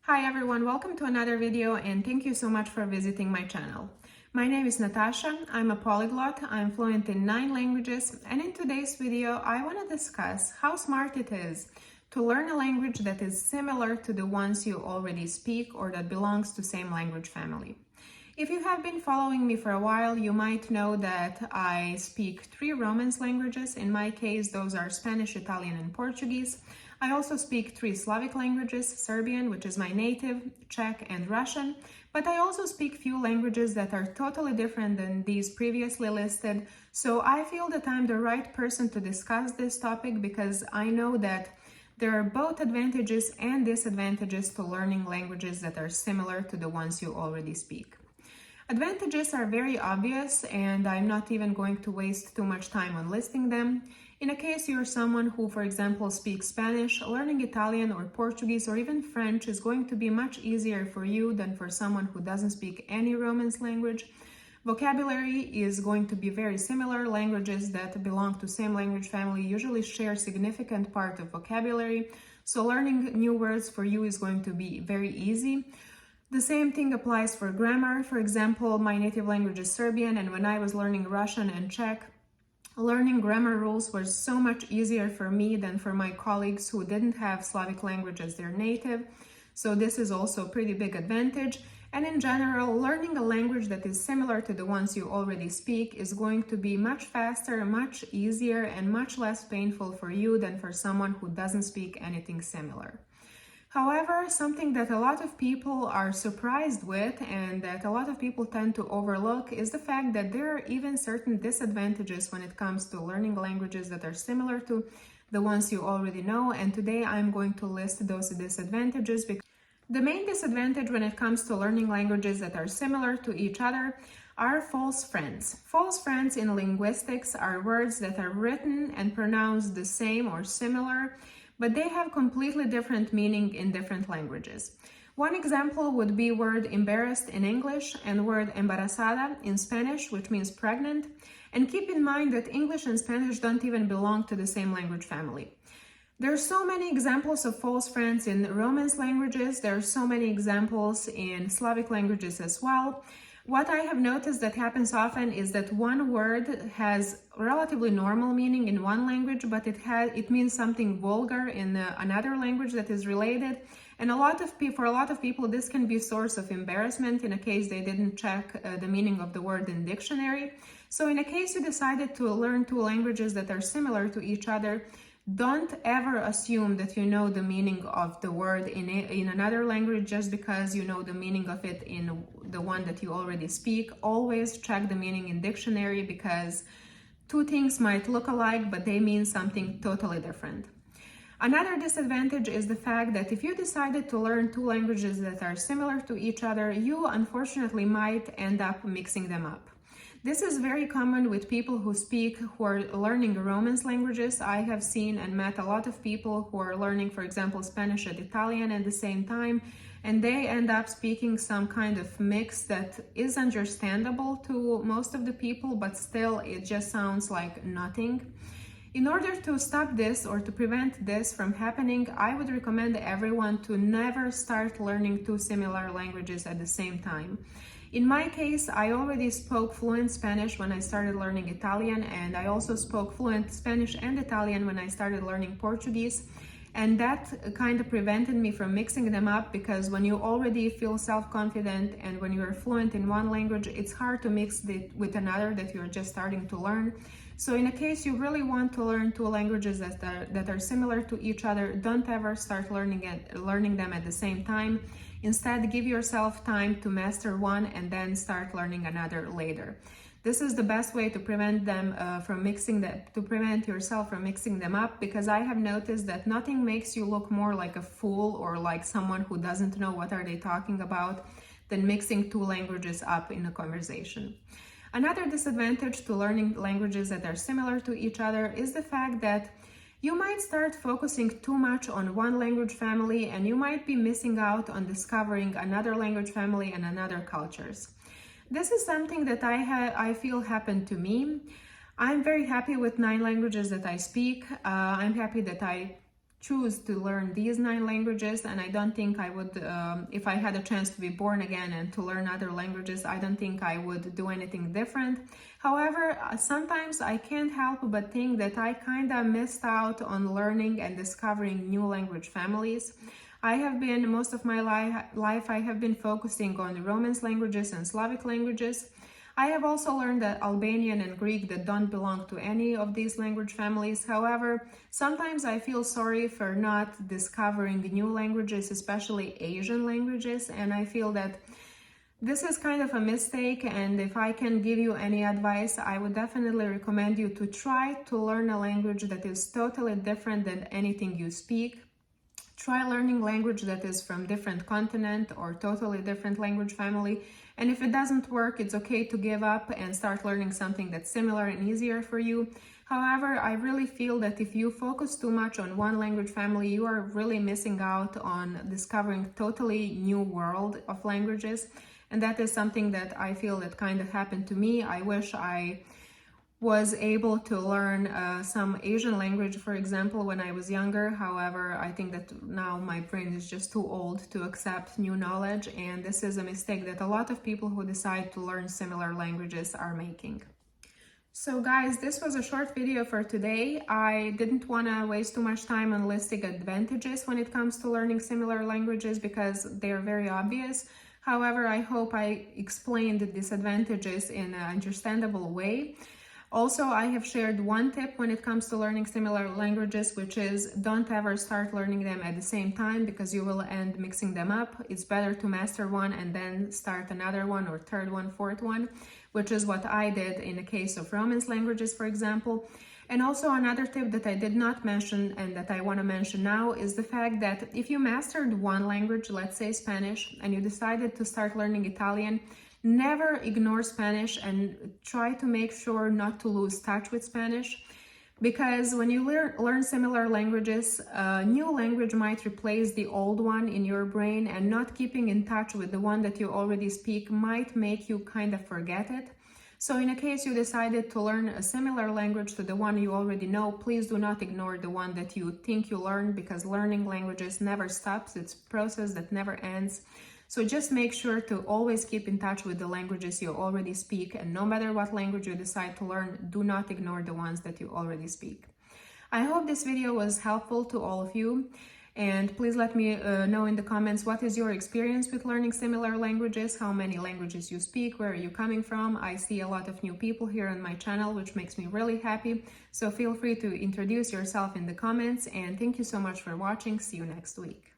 Hi everyone, welcome to another video and thank you so much for visiting my channel. My name is Natasha, I'm a polyglot, I'm fluent in 9 languages, and in today's video I want to discuss how smart it is to learn a language that is similar to the ones you already speak or that belongs to same language family. If you have been following me for a while, you might know that I speak 3 Romance languages. In my case, those are Spanish, Italian, and Portuguese. I also speak 3 Slavic languages, Serbian, which is my native, Czech, and Russian. But I also speak few languages that are totally different than these previously listed. So I feel that I'm the right person to discuss this topic because I know that there are both advantages and disadvantages to learning languages that are similar to the ones you already speak. Advantages are very obvious, and I'm not even going to waste too much time on listing them. In a case you're someone who, for example, speaks Spanish, learning Italian or Portuguese or even French is going to be much easier for you than for someone who doesn't speak any Romance language. Vocabulary is going to be very similar. Languages that belong to same language family usually share significant part of vocabulary, so learning new words for you is going to be very easy. The same thing applies for grammar. For example, my native language is Serbian, and when I was learning Russian and Czech, learning grammar rules was so much easier for me than for my colleagues who didn't have Slavic language as their native. So this is also a pretty big advantage. And in general, learning a language that is similar to the ones you already speak is going to be much faster, much easier, and much less painful for you than for someone who doesn't speak anything similar. However, something that a lot of people are surprised with and that a lot of people tend to overlook is the fact that there are even certain disadvantages when it comes to learning languages that are similar to the ones you already know, and today I'm going to list those disadvantages. The main disadvantage when it comes to learning languages that are similar to each other are false friends. False friends in linguistics are words that are written and pronounced the same or similar, but they have completely different meaning in different languages. One example would be word embarrassed in English and word embarazada in Spanish, which means pregnant. And keep in mind that English and Spanish don't even belong to the same language family. There are so many examples of false friends in Romance languages. There are so many examples in Slavic languages as well. What I have noticed that happens often is that one word has relatively normal meaning in one language, but it means something vulgar in another language that is related. And for a lot of people, this can be a source of embarrassment in a case they didn't check the meaning of the word in dictionary. So in a case you decided to learn 2 languages that are similar to each other, don't ever assume that you know the meaning of the word in another language just because you know the meaning of it in the one that you already speak. Always check the meaning in dictionary because 2 things might look alike, but they mean something totally different. Another disadvantage is the fact that if you decided to learn 2 languages that are similar to each other, you unfortunately might end up mixing them up. This is very common with people who are learning Romance languages. I have seen and met a lot of people who are learning, for example, Spanish and Italian at the same time, and they end up speaking some kind of mix that is understandable to most of the people, but still it just sounds like nothing. In order to stop this or to prevent this from happening, I would recommend everyone to never start learning 2 similar languages at the same time. In my case, I already spoke fluent Spanish when I started learning Italian, and I also spoke fluent Spanish and Italian when I started learning Portuguese. And that kind of prevented me from mixing them up because when you already feel self-confident and when you're fluent in one language, it's hard to mix it with another that you're just starting to learn. So in a case you really want to learn 2 languages that are similar to each other, don't ever start learning them at the same time. Instead, give yourself time to master one and then start learning another later. This is the best way to prevent yourself from mixing them up, because I have noticed that nothing makes you look more like a fool or like someone who doesn't know what are they talking about than mixing 2 languages up in a conversation. Another disadvantage to learning languages that are similar to each other is the fact that you might start focusing too much on one language family and you might be missing out on discovering another language family and another cultures. This is something that I feel happened to me. I'm very happy with 9 languages that I speak. I'm happy that I choose to learn these 9 languages, and I don't think I would, if I had a chance to be born again and to learn other languages, I don't think I would do anything different. However, sometimes I can't help but think that I kind of missed out on learning and discovering new language families. I have been, most of my life, I have been focusing on Romance languages and Slavic languages. I have also learned that Albanian and Greek that don't belong to any of these language families. However, sometimes I feel sorry for not discovering new languages, especially Asian languages, and I feel that this is kind of a mistake, and if I can give you any advice, I would definitely recommend you to try to learn a language that is totally different than anything you speak. Try learning language that is from different continent or totally different language family. And if it doesn't work, it's okay to give up and start learning something that's similar and easier for you. However, I really feel that if you focus too much on one language family, you are really missing out on discovering totally new world of languages. And that is something that I feel that kind of happened to me. I wish I was able to learn some Asian language, for example, when I was younger. However, I think that now my brain is just too old to accept new knowledge, and this is a mistake that a lot of people who decide to learn similar languages are making. So guys, this was a short video for today. I didn't want to waste too much time on listing advantages when it comes to learning similar languages because they're very obvious. However, I hope I explained the disadvantages in an understandable way. Also, I have shared one tip when it comes to learning similar languages, which is don't ever start learning them at the same time because you will end mixing them up. It's better to master one and then start another one or third one, fourth one, which is what I did in the case of Romance languages, for example. And also another tip that I did not mention and that I want to mention now is the fact that if you mastered one language, let's say Spanish, and you decided to start learning Italian, never ignore Spanish and try to make sure not to lose touch with Spanish, because when you learn similar languages, a new language might replace the old one in your brain, and not keeping in touch with the one that you already speak might make you kind of forget it. So in a case you decided to learn a similar language to the one you already know, please do not ignore the one that you think you learned, because learning languages never stops. It's a process that never ends. So just make sure to always keep in touch with the languages you already speak, and no matter what language you decide to learn, do not ignore the ones that you already speak. I hope this video was helpful to all of you, and please let me know in the comments what is your experience with learning similar languages, how many languages you speak, where are you coming from. I see a lot of new people here on my channel, which makes me really happy, so feel free to introduce yourself in the comments, and thank you so much for watching. See you next week.